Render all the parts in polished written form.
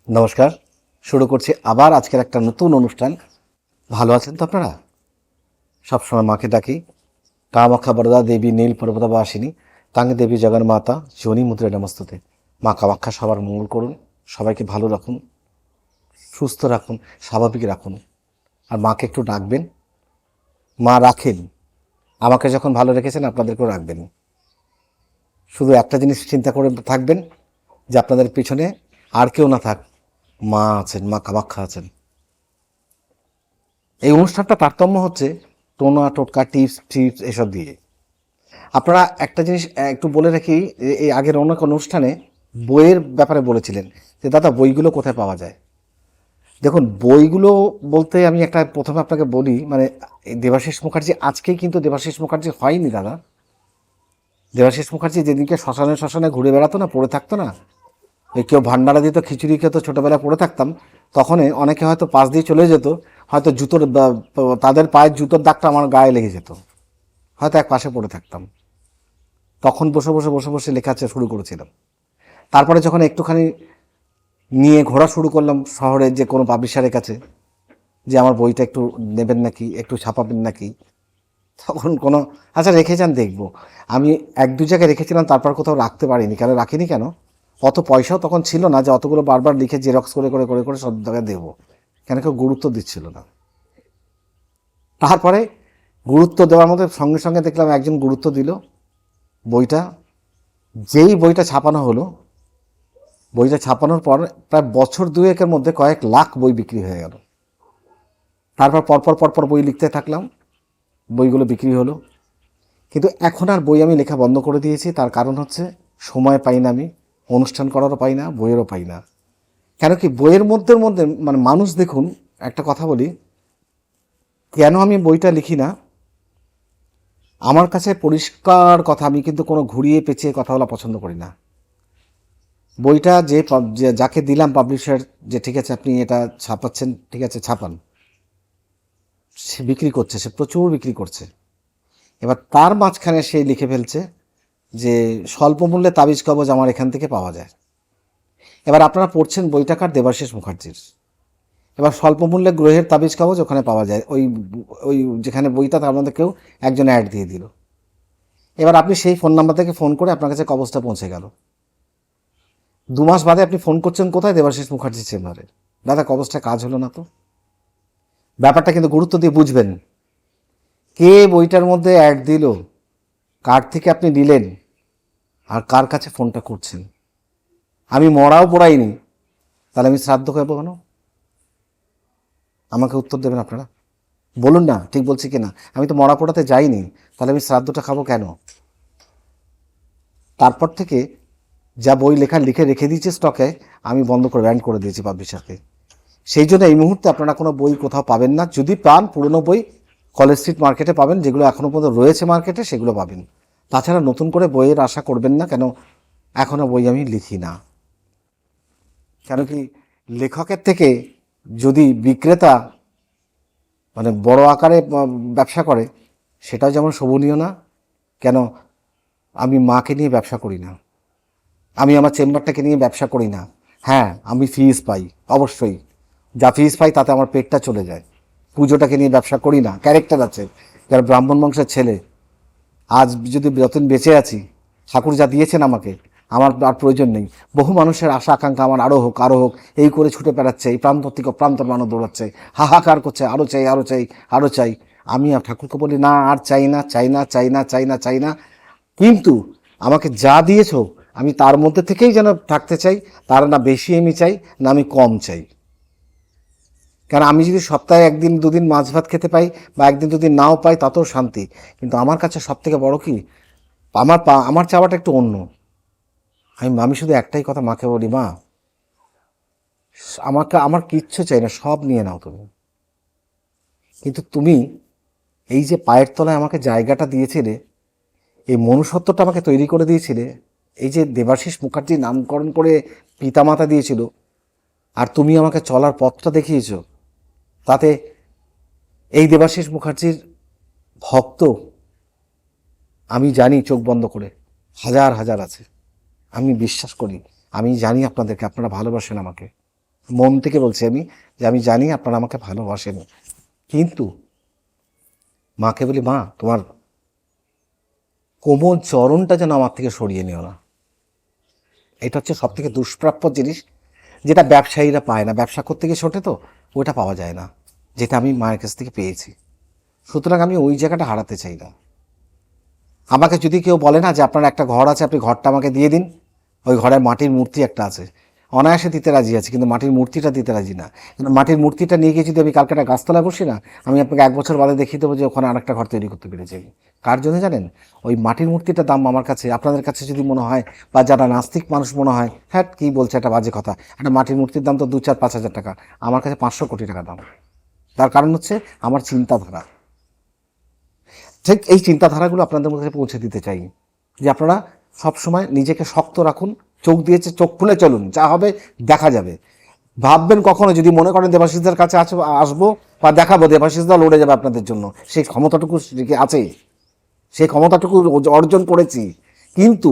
নমস্কার। শুরু করছি আবার আজকের একটা নতুন অনুষ্ঠান। ভালো আছেন তো আপনারা? সবসময় মাকে ডাকি, কামাখ্যা বরদা দেবী নীল পর্বতা বাসিনী তাঙ্গি দেবী জগন্মাতা যোনি মুদ্রে নমস্তুতে। মা কামাখ্যা সবার মঙ্গল করুন, সবাইকে ভালো রাখুন, সুস্থ রাখুন, স্বাভাবিক রাখুন। আর মাকে একটু ডাকবেন, মা রাখেন। আমাকে যখন ভালো রেখেছেন আপনাদেরকেও রাখবেন। শুধু একটা জিনিস চিন্তা করে থাকবেন যে আপনাদের পিছনে আর কেউ না থাক, মা আছেন, মা কামাখ্যা আছেন। এই অনুষ্ঠানটা তারতম্য হচ্ছে টোনা টোটকা টিপস টিপস এসব দিয়ে। আপনারা একটা জিনিস একটু বলে রাখি, এই আগের অনেক অনুষ্ঠানে বইয়ের ব্যাপারে বলেছিলেন যে দাদা বইগুলো কোথায় পাওয়া যায়। দেখুন, বইগুলো বলতে আমি একটা প্রথমে আপনাকে বলি, মানে দেবাশিস মুখার্জি আজকেই কিন্তু দেবাশিস মুখার্জি হয়নি দাদা। দেবাশিস মুখার্জি যেদিনকে শ্মশানে শ্মশানে ঘুরে বেড়াতো না, পড়ে থাকতো না, ওই কেউ ভান্ডারা দিত, খিচুড়ি খেত, ছোটোবেলায় পড়ে থাকতাম, তখনই অনেকে হয়তো পাশ দিয়ে চলে যেত, হয়তো জুতোর তাদের পায়ের জুতোর দাগটা আমার গায়ে লেগে যেত, হয়তো এক পাশে পড়ে থাকতাম। তখন বসে বসে বসে বসে লেখা শুরু করেছিলাম। তারপরে যখন একটুখানি নিয়ে ঘোরা শুরু করলাম শহরে যে কোনো পাবলিশারের কাছে, যে আমার বইটা একটু নেবেন নাকি, একটু ছাপাবেন নাকি, তখন কোনো আচ্ছা রেখে যান দেখবো। আমি এক দু জায়গায় রেখেছিলাম, তারপর কোথাও রাখতে পারিনি। কেন রাখিনি, কেন অত পয়সাও তখন ছিল না যে অতগুলো বারবার লিখে জেরক্স করে করে করে করে সব জায়গায় দেবো। কেন কেউ গুরুত্ব দিচ্ছিল না। তারপরে গুরুত্ব দেওয়ার মধ্যে সঙ্গে সঙ্গে দেখলাম একজন গুরুত্ব দিল। বইটা, যেই বইটা ছাপানো হলো, বইটা ছাপানোর পর প্রায় বছর দুয়েকের মধ্যে কয়েক লাখ বই বিক্রি হয়ে গেল। তারপর পরপর পরপর বই লিখতে থাকলাম, বইগুলো বিক্রি হলো। কিন্তু এখন আর বই আমি লেখা বন্ধ করে দিয়েছি। তার কারণ হচ্ছে সময় পাই না, আমি অনুষ্ঠান করারও পাই না, বইয়েরও পাই না। কেন কি, বইয়ের মধ্যে মধ্যে মানে মানুষ, দেখুন একটা কথা বলি, কেন আমি বইটা লিখি না, আমার কাছে পরিষ্কার কথা, আমি কিন্তু কোনো ঘুরিয়ে পেঁচিয়ে কথা বলা পছন্দ করি না। বইটা যাকে দিলাম পাবলিশার, যে ঠিক আছে আপনি এটা ছাপাচ্ছেন, ঠিক আছে ছাপান, সে বিক্রি করছে, সে প্রচুর বিক্রি করছে। এবার তার মাঝখানে সে লিখে ফেলছে যে স্বল্প মূল্যে তাবিজ কবজ আমার এখান থেকে পাওয়া যায়। এবার আপনারা পড়ছেন বইটাকার দেবাশিস মুখার্জির। এবার স্বল্প মূল্যে গ্রহের তাবিজ কবজ ওখানে পাওয়া যায়, ওই ওই যেখানে বইটা, তার মধ্যে কেউ একজন অ্যাড দিয়ে দিল। এবার আপনি সেই ফোন নাম্বার থেকে ফোন করে আপনার কাছে কবজটা পৌঁছে গেল। 2 মাস বাদে আপনি ফোন করছেন কোথায়, দেবাশিস মুখার্জির চেম্বারে। দাদা কবজটা কাজ হলো না তো। ব্যাপারটা কিন্তু গুরুত্ব দিয়ে বুঝবেন। কে বইটার মধ্যে অ্যাড দিল, কার থেকে আপনি নিলেন, আর কার কাছে ফোনটা করছেন। আমি মরাও পড়াইনি, তাহলে আমি শ্রাদ্ধ খাবো কেন? আমাকে উত্তর দেবেন আপনারা, বলুন না ঠিক বলছি কিনা। আমি তো মরা পোড়াতে যাইনি, তাহলে আমি শ্রাদ্ধটা খাবো কেন? তারপর থেকে যা বই লেখা লিখে রেখে দিয়েছে স্টকে, আমি বন্ধ করে ব্যান্ড করে দিয়েছি পাবলিশারকে। সেই জন্য এই মুহূর্তে আপনারা কোনো বই কোথাও পাবেন না। যদি পান, পুরনো বই কলেজ স্ট্রিট মার্কেটে পাবেন, যেগুলো এখনও পর্যন্ত রয়েছে মার্কেটে সেগুলো পাবেন। তাছাড়া নতুন করে বইয়ের আশা করবেন না, কেন এখনও বই আমি লিখি না। কেন কি, লেখকের থেকে যদি বিক্রেতা মানে বড় আকারে ব্যবসা করে, সেটাও যেমন শোভনীয় না। কেন, আমি মাকে নিয়ে ব্যবসা করি না, আমি আমার চেম্বারটাকে নিয়ে ব্যবসা করি না। হ্যাঁ, আমি ফিস পাই, অবশ্যই যা ফিস পাই তাতে আমার পেটটা চলে যায়। পুজোটাকে নিয়ে ব্যবসা করি না। ক্যারেক্টার আছে, যারা ব্রাহ্মণ বংশের ছেলে, আজ যদি যতদিন বেঁচে আছি, ঠাকুর যা দিয়েছেন আমাকে, আমার আর প্রয়োজন নেই। বহু মানুষের আশা আকাঙ্ক্ষা আমার আরও হোক আরও হোক, এই করে ছুটে বেড়াচ্ছে, এই প্রান্ত থেকে প্রান্তর মানুষ দৌড়াচ্ছে, হাহাকার করছে, আরও চাই আরও চাই আরও চাই। আমি ঠাকুরকে বলি না, আর চাই না চাই না চাই না চাই না চাই না। কিন্তু আমাকে যা দিয়েছো, আমি তার মধ্যে থেকেই যেন থাকতে চাই। তার না বেশি আমি চাই, না আমি কম চাই। কারণ আমি যদি সপ্তাহে একদিন দুদিন মাছ ভাত খেতে পাই, বা একদিন দুদিন নাও পাই, তাতেও শান্তি। কিন্তু আমার কাছে সব থেকে বড় কি, আমার চাওয়াটা একটু অন্য। আমি শুধু একটাই কথা মাকে বলি, মা আমার কিচ্ছু চাই না, সব নিয়ে নাও তুমি। কিন্তু তুমি এই যে পায়ের তলায় আমাকে জায়গাটা দিয়েছিলে, এই মনুষ্যত্বটা আমাকে তৈরি করে দিয়েছিলে, এই যে দেবাশিস মুখার্জির নামকরণ করে পিতামাতা দিয়েছিল, আর তুমি আমাকে চলার পথটা দেখিয়েছ, তাতে এই দেবাশিস মুখার্জির ভক্ত আমি জানি চোখ বন্ধ করে হাজার হাজার আছে। আমি বিশ্বাস করি, আমি জানি আপনাদেরকে, আপনারা ভালোবাসেন আমাকে, মন থেকে বলছি আমি, যে আমি জানি আপনারা আমাকে ভালোবাসেন, কিন্তু মাকে বলি, মা তোমার কোমল চরণটা যেন আমার থেকে সরিয়ে নিও না। এটা হচ্ছে সব থেকে দুষ্প্রাপ্য জিনিস, যেটা ব্যবসায়ীরা পায় না, ব্যবসা করতে গিয়ে ছোটে তো ওটা পাওয়া যায় না, যেটা আমি মায়ের কাছ থেকে পেয়েছি। সুতরাং আমি ওই জায়গাটা হারাতে চাই না। আমাকে যদি কেউ বলে না যে আপনার একটা ঘর আছে, আপনি ঘরটা আমাকে দিয়ে দিন, ওই ঘরের মাটির মূর্তি একটা আছে, অনায়াসে দিতে রাজি আছে, কিন্তু মাটির মূর্তিটা দিতে রাজি না। কিন্তু মাটির মূর্তিটা নিয়ে গিয়ে যদি আমি কালকে একটা গাছতলায় বসি না, আমি আপনাকে 1 বছর বাদে দেখিয়ে দেবো যে ওখানে আরেকটা ঘর তৈরি করতে পেরেছি আমি। কার জন্য জানেন? ওই মাটির মূর্তিটার দাম আমার কাছে, আপনাদের কাছে যদি মনে হয়, বা যারা নাস্তিক মানুষ মনে হয়, হ্যাঁ কী বলছে, একটা বাজে কথা, একটা মাটির মূর্তির দাম তো 2-4-5 হাজার টাকা, আমার কাছে 500 কোটি টাকা দাম। তার কারণ হচ্ছে আমার চিন্তাধারা। ঠিক এই চিন্তাধারাগুলো আপনাদের মধ্যে পৌঁছে দিতে চাই, যে আপনারা সবসময় নিজেকে শক্ত রাখুন, চোখ দিয়েছে চোখ খুলে চলুন, যা হবে দেখা যাবে। ভাববেন কখনো যদি মনে করেন দেবাশিসদের কাছে আসবো বা দেখাবো, দেবাশিসদা লড়ে যাবে আপনাদের জন্য, সেই ক্ষমতাটুকু আছে, সেই ক্ষমতাটুকু অর্জন করেছি। কিন্তু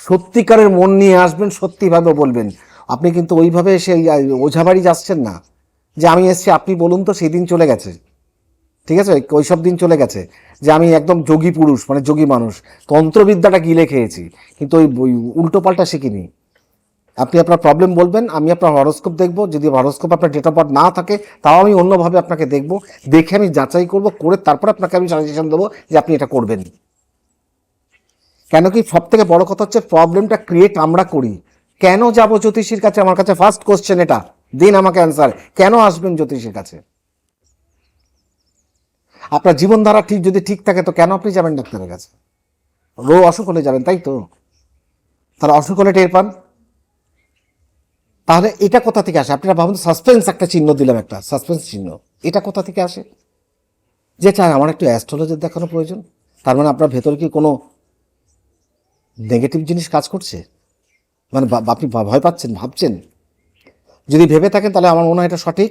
সত্যিকারের মন নিয়ে আসবেন, সত্যিভাবে বলবেন। আপনি কিন্তু ওইভাবে সেই ওঝাবাড়ি যাচ্ছেন না, যে আমি এসছি আপনি বলুন তো, সেই দিন চলে গেছে, ঠিক আছে, ওই সব দিন চলে গেছে, যে আমি একদম যোগী পুরুষ, মানে যোগী মানুষ, তন্ত্রবিদ্যাটা গিলে খেয়েছি, কিন্তু ওই উল্টো পাল্টা শিখিনি। আপনি আপনার প্রবলেম বলবেন, আমি আপনার হরোস্কোপ দেখব, যদি হরোস্কোপ আপনার ডেট অফ বার্থ না থাকে তাও আমি অন্যভাবে আপনাকে দেখব, দেখে আমি যাচাই করব, করে তারপর আপনাকে আমি সাজেশন দেবো যে আপনি এটা করবেন। কেন কি সব থেকে বড় কথা হচ্ছে প্রবলেমটা ক্রিয়েট আমরা করি। কেন যাব জ্যোতিষীর কাছে? আমার কাছে ফার্স্ট কোশ্চেন এটা, দিন আমাকে অ্যান্সার, কেন আসবেন জ্যোতিষীর কাছে? আপনার জীবনধারা যদি ঠিক থাকে তো কেন আপনি যাবেন ডাক্তারের কাছে? অসুখ হলে যাবেন, তাই তো? তারা অসুখ হলে টের পান। তাহলে এটা কোথা থেকে আসে? আপনারা ভাবুন, সাসপেন্স একটা চিহ্ন দিলাম, একটা সাসপেন্স চিহ্ন, এটা কোথা থেকে আসে? যে চায় আমার একটু অ্যাস্ট্রোলজার দেখানো প্রয়োজন, তার মানে আপনার ভেতরে কি কোনো নেগেটিভ জিনিস কাজ করছে? মানে আপনি ভয় পাচ্ছেন, ভাবছেন? যদি ভেবে থাকেন তাহলে আমার মনে হয় এটা সঠিক,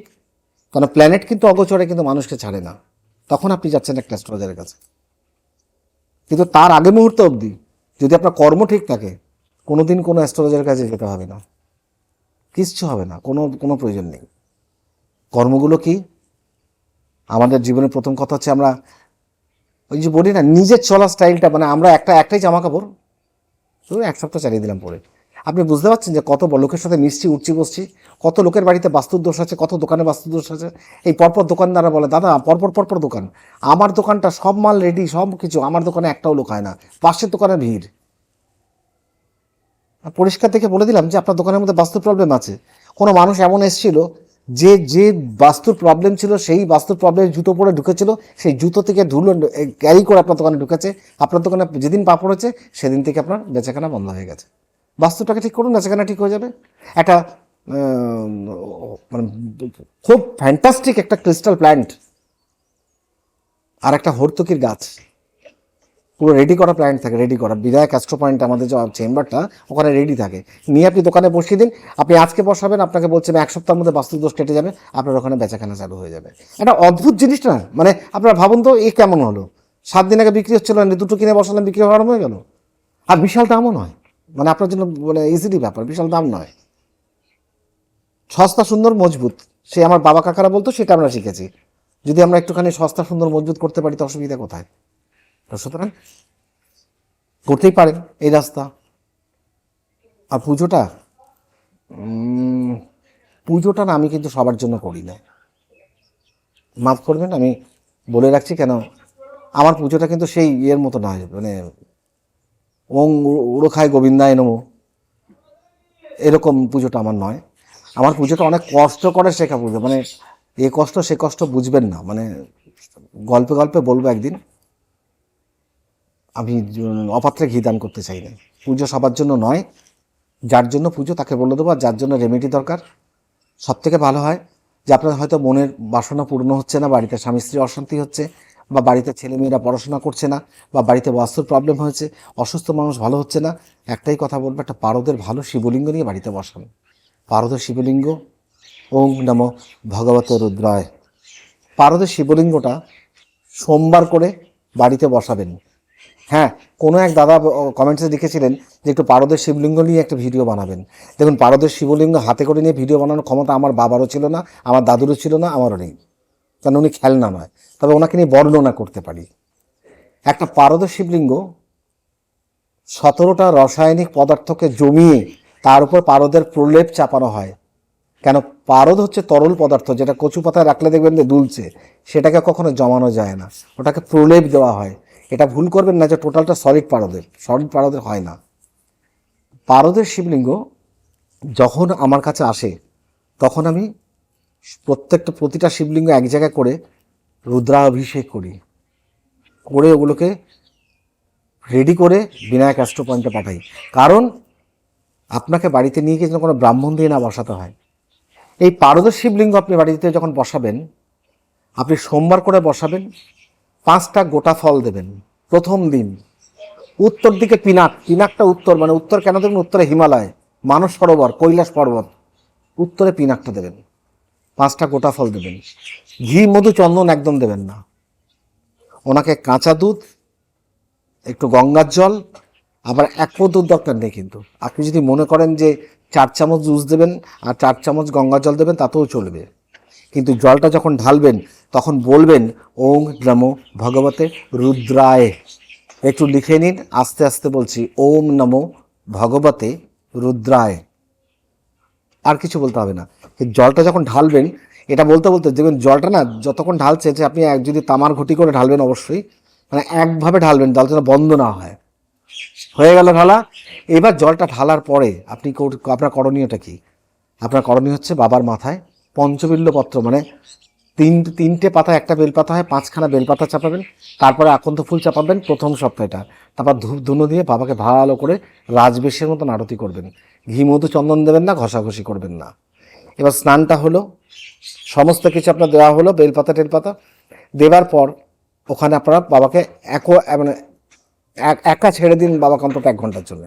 কারণ প্ল্যানেট কিন্তু অগোচরে কিন্তু মানুষকে ছাড়ে না, তখন আপনি যাচ্ছেন একটা অ্যাস্ট্রোলজারের কাছে। কিন্তু তার আগে মুহূর্ত অবধি যদি আপনার কর্ম ঠিক থাকে, কোনো দিন কোনো অ্যাস্ট্রোলজারের কাছে যেতে হবে না, কিচ্ছু হবে না, কোনো কোনো প্রয়োজন নেই। কর্মগুলো কি? আমাদের জীবনের প্রথম কথা হচ্ছে, আমরা ওই যে বলি না, নিজের চলার স্টাইলটা, মানে আমরা একটাই জামা কাপড় শুধু 1 সপ্তাহ চালিয়ে দিলাম পরে। আপনি বুঝতে পারছেন যে কত লোকের সাথে মিশছি, উঠছি বসছি, কত লোকের বাড়িতে বাস্তুর দোষ আছে, কত দোকানে বাস্তুর দোষ আছে। এই পরপর দোকানদাররা বলে, দাদা পরপর দোকান, আমার দোকানটা সব মাল রেডি, সব কিছু, আমার দোকানে একটাও লোক হয় না, পাশের দোকানে ভিড়। পরিষ্কার থেকে বলে দিলাম যে আপনার দোকানের মধ্যে বাস্তুর প্রবলেম আছে। কোনো মানুষ এমন এসেছিল যে যে বাস্তুর প্রবলেম ছিল, সেই বাস্তুর প্রবলেমের জুতো পরে ঢুকেছিল, সেই জুতো থেকে ধুলো ক্যারি করে আপনার দোকানে ঢুকেছে। আপনার দোকানে যেদিন পা পড়েছে সেদিন থেকে আপনার বেচাকেনা বন্ধ হয়ে গেছে। বাস্তুটাকে ঠিক করুন, বেচাকেনা ঠিক হয়ে যাবে। একটা মানে খুব ফ্যান্টাস্টিক একটা ক্রিস্টাল প্ল্যান্ট আর একটা হর্তুকির গাছ, পুরো রেডি করা প্ল্যান্ট থাকে, রেডি করা বিধায়ক অ্যাস্ট্রো পয়েন্ট, আমাদের যে চেম্বারটা, ওখানে রেডি থাকে, নিয়ে আপনি দোকানে বসিয়ে দিন। আপনি আজকে বসাবেন, আপনাকে বলছেন 1 সপ্তাহের মধ্যে বাস্তুদোষ কেটে যাবে, আপনার ওখানে বেচাকেনা চালু হয়ে যাবে। একটা অদ্ভুত জিনিস না? মানে আপনারা ভাবুন তো, এ কেমন হলো? 7 দিন আগে বিক্রি হচ্ছিল না, 2টো কিনে বসালাম, বিক্রি হওয়ার হয়ে গেল। আর বিশাল দামও নয়, মানে আপনার জন্য মানে ইজিলি ব্যাপার, বিশাল দাম নয়, সস্তা সুন্দর মজবুত। সে আমার বাবা কাকারা বলতো, সেটা আমরা শিখেছি। যদি আমরা একটুখানি সস্তা সুন্দর মজবুত করতে পারি তো অসুবিধা কোথায়? তো সুতরাং করতেই পারেন এই রাস্তা। আর পুজোটা না আমি কিন্তু সবার জন্য করি না, মাফ করবেন, আমি বলে রাখছি। কেন? আমার পুজোটা কিন্তু সেই ইয়ের মতো নয়, মানে ওং উড়োখায় গোবিন্দায় নমো এরকম পুজোটা আমার নয়। আমার পুজোটা অনেক কষ্ট করে শেখা পুজো, মানে এ কষ্ট সে কষ্ট বুঝবেন না, মানে গল্পে গল্পে বলবো একদিন। আমি অপাত্রে ঘি দান করতে চাই না। পুজো সবার জন্য নয়, যার জন্য পুজো তাকে বলে দেবো। আর যার জন্য রেমেডি দরকার, সব থেকে ভালো হয় যে আপনার হয়তো মনের বাসনা পূর্ণ হচ্ছে না, বাড়িতে স্বামী স্ত্রী অশান্তি হচ্ছে, বা বাড়িতে ছেলেমেয়েরা পড়াশোনা করছে না, বা বাড়িতে বাস্তুর প্রবলেম হয়েছে, অসুস্থ মানুষ ভালো হচ্ছে না, একটাই কথা বলবো, একটা পারদের ভালো শিবলিঙ্গ নিয়ে বাড়িতে বসান। পারদের শিবলিঙ্গ, ওং নমো ভগবতে রুদ্রায়, পারদের শিবলিঙ্গটা সোমবার করে বাড়িতে বসাবেন। হ্যাঁ, কোনো এক দাদা কমেন্টসে লিখেছিলেন যে একটু পারদের শিবলিঙ্গ নিয়ে একটা ভিডিও বানাবেন। দেখুন, পারদের শিবলিঙ্গ হাতে করে নিয়ে ভিডিও বানানোর ক্ষমতা আমার বাবারও ছিল না, আমার দাদুরও ছিল না, আমারও নেই, কারণ উনি খেলনা নয়। তবে ওনাকে নিয়ে বর্ণনা করতে পারি। একটা পারদের শিবলিঙ্গ 17টা রাসায়নিক পদার্থকে জমিয়ে তার উপর পারদের প্রলেপ চাপানো হয়। কেন? পারদ হচ্ছে তরল পদার্থ, যেটা কচু পাতায় রাখলে দেখবেন যে দুলছে, সেটাকে কখনো জমানো যায় না, ওটাকে প্রলেপ দেওয়া হয়। এটা ভুল করবেন না যে টোটালটা সলিড পারদের হয় না। পারদের শিবলিঙ্গ যখন আমার কাছে আসে তখন আমি প্রতিটা শিবলিঙ্গ এক জায়গায় করে রুদ্রাভিষেক করি, করে ওগুলোকে রেডি করে বিনায়ক অ্যাস্ট্রো পয়েন্টে পাঠাই। কারণ আপনাকে বাড়িতে নিয়ে গিয়ে যেন কোনো ব্রাহ্মণ দিয়ে না বসাতে হয়। এই পারদের শিবলিঙ্গ আপনি বাড়িতে যখন বসাবেন, আপনি সোমবার করে বসাবেন, 5টা গোটা ফল দেবেন। প্রথম দিন উত্তর দিকে পিনাকটা উত্তর, মানে উত্তর কেন দেবেন? উত্তরে হিমালয়, মানস সরোবর, কৈলাস পর্বত, উত্তরে পিনাকটা দেবেন। 5টা গোটা ফল দেবেন। ঘি, মধু, চন্দন একদম দেবেন না। ওনাকে কাঁচা দুধ, একটু গঙ্গার জল, আবার এক পো দুধ দরকার নেই। কিন্তু আপনি যদি মনে করেন যে 4 চামচ জুস দেবেন আর 4 চামচ গঙ্গার জল দেবেন, তাতেও চলবে। কিন্তু জলটা যখন ঢালবেন তখন বলবেন ওং নমো ভগবতে রুদ্রায়। একটু লিখে নিন, আস্তে আস্তে বলছি, ওম নমো ভগবতে রুদ্রায়। আর কিছু বলতে হবে না। জলটা যখন ঢালবেন, এটা বলতে বলতে দেখবেন জলটা না যতক্ষণ ঢালছে, যে আপনি যদি তামার ঘটি করে ঢালবেন অবশ্যই, মানে একভাবে ঢালবেন, জলটা যেন বন্ধ না হয়। হয়ে গেল ঢালা। এবার জলটা ঢালার পরে আপনি আপনার করণীয়টা কি? আপনার করণীয় হচ্ছে বাবার মাথায় পঞ্চবিল্ল পত্র, মানে তিনটে পাতা, একটা বেলপাতা হয়, 5খানা বেলপাতা চাপাবেন। তারপরে আকন্দ ফুল চাপাবেন প্রথম সপ্তাহটা। তারপর ধূপ ধুনো দিয়ে বাবাকে ভালো করে রাজবেশের মতন আরতি করবেন। ঘি, মধু, চন্দন দেবেন না, ঘষাঘষি করবেন না। এবার স্নানটা হলো, সমস্ত কিছু আপনার দেওয়া হলো, বেলপাতা টেলপাতা দেওয়ার পর ওখানে আপনারা বাবাকে মানে একা ছেড়ে দিন বাবাকে অন্তত 1 ঘন্টার জন্য।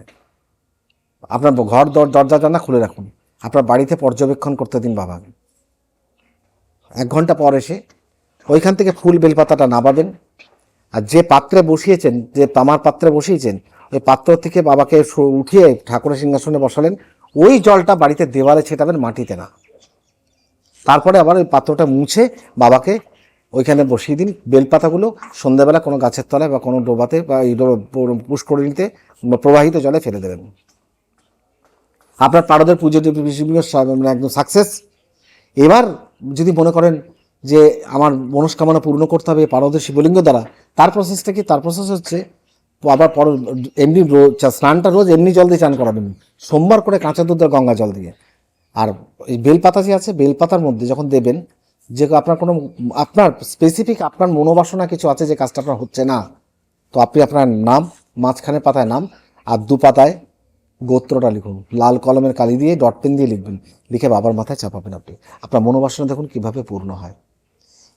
আপনার ঘর দরজা জানা খুলে রাখুন, আপনার বাড়িতে পর্যবেক্ষণ করতে দিন বাবাকে। 1 ঘন্টা পর এসে ওইখান থেকে ফুল বেলপাতাটা নামাবেন। আর যে পাত্রে বসিয়েছেন, যে তামার পাত্রে বসিয়েছেন, ওই পাত্র থেকে বাবাকে উঠিয়ে ঠাকুরের সিংহাসনে বসালেন। ওই জলটা বাড়িতে দেওয়ালে ছেটাবেন, মাটিতে না। তারপরে আবার ওই পাত্রটা মুছে বাবাকে ওইখানে বসিয়ে দিন। বেলপাতাগুলো সন্ধ্যাবেলা কোনো গাছের তলায় বা কোনো ডোবাতে বা এই পুষ্করিণীতে প্রবাহিত জলে ফেলে দেবেন। আপনার পারদের পুজো মানে একদম সাকসেস। এবার যদি মনে করেন যে আমার মনস্কামনা পূর্ণ করতে হবে পারদের শিবলিঙ্গ দ্বারা, তার প্রসেসটা কি? তার প্রসেস হচ্ছে আবার এমনি স্নানটা রোজ এমনি জল দিয়ে চান করাবেন, সোমবার করে কাঁচা দুধ আর গঙ্গা জল দিয়ে। আর এই বেলপাতা যে আছে, বেলপাতার মধ্যে যখন দেবেন, যে আপনার কোনো আপনার স্পেসিফিক আপনার মনোবাসনা কিছু আছে যে কাজটা আপনার হচ্ছে না, তো আপনি আপনার নাম, মাঝখানে পাতায় নাম, আর 2 পাতায় গোত্রটা লিখুন, লাল কলমের কালি দিয়ে ডট পেন দিয়ে লিখবেন, লিখে বাবার মাথায় চাপাবেন। আপনি আপনার মনোবাসনা দেখুন কীভাবে পূর্ণ হয়।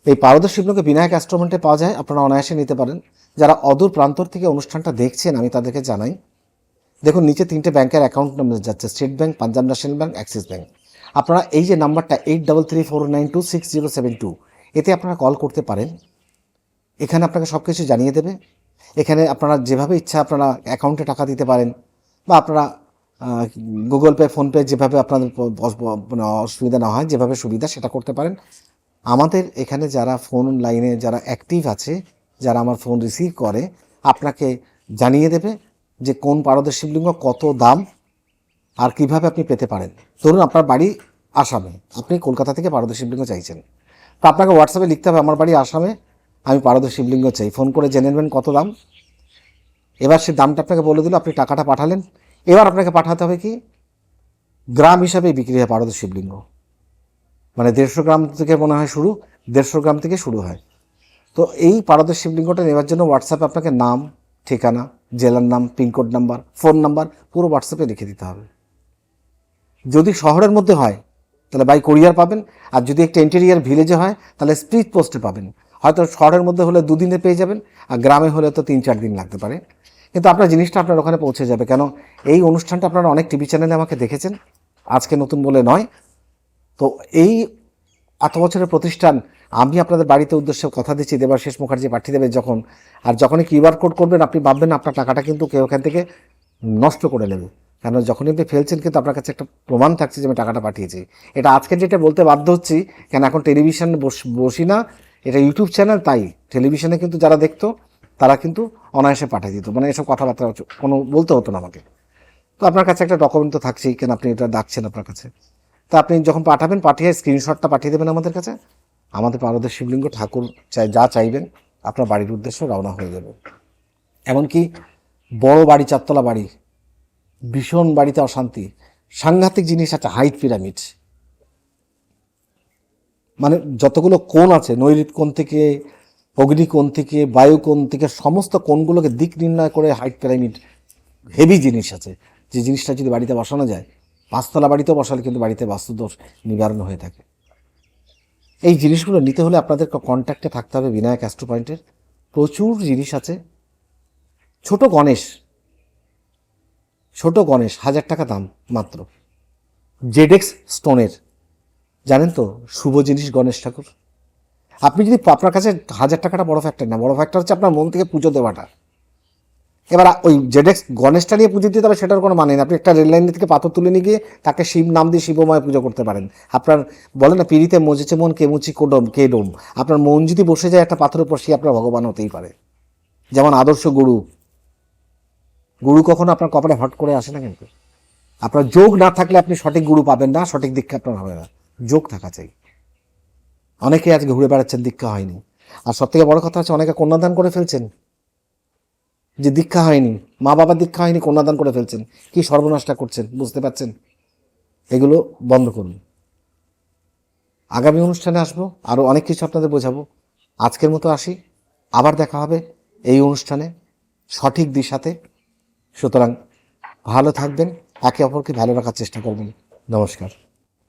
এই পারদের শিবলিঙ্গ বিনায়ক অ্যাস্ট্রোমেন্টে পাওয়া যায়, আপনারা অনায়াসে নিতে পারেন। যারা অদূর প্রান্তর থেকে অনুষ্ঠানটা দেখছেন, আমি তাদেরকে জানাই, দেখুন নিচে 3টে ব্যাংকের অ্যাকাউন্ট নাম্বার যাচ্ছে, state bank, Punjab national bank, Axis bank. আপনারা এই যে নাম্বারটা 8334926072, এতে আপনারা কল করতে পারেন। এখানে আপনাকে সব কিছু জানিয়ে দেবে। এখানে আপনারা যেভাবে ইচ্ছা আপনারা অ্যাকাউন্টে টাকা দিতে পারেন, বা আপনারা গুগল পে, ফোনপে, যেভাবে আপনাদের মানে অসুবিধা না হয়, যেভাবে সুবিধা সেটা করতে পারেন। আমাদের এখানে যারা ফোন লাইনে যারা অ্যাক্টিভ আছে, যারা আমার ফোন রিসিভ করে, আপনাকে জানিয়ে দেবে যে কোন পারদের শিবলিঙ্গ কত দাম আর কিভাবে আপনি পেতে পারেন। ধরুন আপনার বাড়ি আসামে, আপনি কলকাতা থেকে পারদের শিবলিঙ্গ চাইছেন, তো আপনাকে হোয়াটসঅ্যাপে লিখতে হবে আমার বাড়ি আসামে, আমি পারদের শিবলিঙ্গ চাই। ফোন করে জেনে নেবেন কত দাম। এবার সে দামটা আপনাকে বলে দিল, আপনি টাকাটা পাঠালেন। এবার আপনাকে পাঠাতে হবে কি, গ্রাম হিসাবে বিক্রি হয় পারদের শিবলিঙ্গ, মানে 150 গ্রাম থেকে মনে হয় শুরু, 150 গ্রাম থেকে শুরু হয়। তো এই পারদের শিবলিঙ্গটা নেওয়ার জন্য হোয়াটসঅ্যাপে আপনাকে নাম, ঠিকানা, জেলার নাম, পিনকোড নাম্বার, ফোন নাম্বার পুরো হোয়াটসঅ্যাপে লিখে দিতে হবে। যদি শহরের মধ্যে হয় তাহলে বাই কোরিয়ার পাবেন, আর যদি একটা ইন্টেরিয়ার ভিলেজে হয় তাহলে স্পিড পোস্টে পাবেন। হয়তো শহরের মধ্যে হলে 2 দিনে পেয়ে যাবেন, আর গ্রামে হলে তো 3-4 দিন লাগতে পারে, কিন্তু আপনার জিনিসটা আপনার ওখানে পৌঁছে যাবে। কেন, এই অনুষ্ঠানটা আপনারা অনেক টিভি চ্যানেলে আমাকে দেখেছেন, আজকে নতুন বলে নয়। তো এই এত বছরের প্রতিষ্ঠান, আমি আপনাদের বাড়িতে উদ্দেশ্যে কথা দিচ্ছি, দেবাশিস মুখার্জি পাঠিয়ে দেবে যখন, আর যখনই কিউআর কোড করবেন আপনি ভাববেন আপনার টাকাটা কিন্তু কেউ ওখান থেকে নষ্ট করে নেবে। কেন যখনই আপনি ফেলছেন কিন্তু আপনার কাছে একটা প্রমাণ থাকছে যে আমি টাকাটা পাঠিয়েছি। এটা আজকে যেটা বলতে বাধ্য হচ্ছি, কেন এখন টেলিভিশনে বসি না, এটা ইউটিউব চ্যানেল, তাই টেলিভিশনে কিন্তু যারা দেখতো তারা কিন্তু অনায়াসে পাঠিয়ে দিত, মানে এসব কথাবার্তা কোনো বলতে হতো না আমাকে। তো আপনার কাছে একটা ডকুমেন্ট তো থাকছেই, কেন আপনি এটা ডাকছেন আপনার কাছে। তা আপনি যখন পাঠাবেন, পাঠিয়ে স্ক্রিনশটটা পাঠিয়ে দেবেন আমাদের কাছে, আমাদের পারদের শিবলিঙ্গ ঠাকুর যা চাইবেন আপনার বাড়ির উদ্দেশ্যে রওনা হয়ে যাবে। এমনকি বড় বাড়ি, চারতলা বাড়ি, ভীষণ বাড়িতে অশান্তি, সাংঘাতিক জিনিস একটা হাইট পিরামিড, মানে যতগুলো কোণ আছে, নৈরিত কোণ থেকে, অগ্নিকোণ থেকে, বায়ু কোণ থেকে, সমস্ত কোণগুলোকে দিক নির্ণয় করে হাইট পিরামিড হেভি জিনিস আছে, যে জিনিসটা যদি বাড়িতে বসানো যায়, 5তলা বাড়িতেও বসালে কিন্তু বাড়িতে বাস্তুদোষ নিবারণ হয়ে থাকে। এই জিনিসগুলো নিতে হলে আপনাদের কন্ট্যাক্টে থাকতে হবে বিনায়ক অ্যাস্ট্রো পয়েন্টের। প্রচুর জিনিস আছে। ছোট গণেশ 1000 টাকা দাম মাত্র, জেডেক্স স্টোনের, জানেন তো শুভ জিনিস গণেশ ঠাকুর। আপনি যদি আপনার কাছে 1000 টাকাটা বড় ফ্যাক্টর না, বড় ফ্যাক্টর হচ্ছে আপনার মন থেকে পুজো দেওয়াটা। এবার ওই জেডেক্স গণেশটা নিয়ে পুজো দিতে হবে সেটার কোনো মানে নেই। আপনি একটা রেল লাইন থেকে পাথর তুলে নিয়ে গিয়ে তাকে শিব নাম দিয়ে শিবময় পুজো করতে পারেন। আপনার বলে না, পিড়িতে মজেছে মন কেমুচি কে ডোম, আপনার মন যদি বসে যায় একটা পাথরের উপর, সে আপনার ভগবান হতেই পারে। যেমন আদর্শ গুরু কখনো আপনার কপালে হট করে আসে না, কিন্তু আপনার যোগ না থাকলে আপনি সঠিক গুরু পাবেন না, সঠিক দীক্ষা আপনার হবে না, যোগ থাকা চাই। অনেকে আজকে ঘুরে বেড়াচ্ছেন, দীক্ষা হয়নি। আর সব থেকে বড় কথা হচ্ছে অনেকে কন্যাদান করে ফেলছেন, যে দীক্ষা হয়নি, মা বাবার দীক্ষা হয়নি, কন্যাদান করে ফেলছেন, কি সর্বনাশটা করছেন বুঝতে পারছেন? এগুলো বন্ধ করুন। আগামী অনুষ্ঠানে আসবো, আরও অনেক কিছু আপনাদের বোঝাবো। আজকের মতো আসি, আবার দেখা হবে এই অনুষ্ঠানে সঠিক দিশাতে। সুতরাং ভালো থাকবেন, একে অপরকে ভালো রাখার চেষ্টা করবেন। নমস্কার।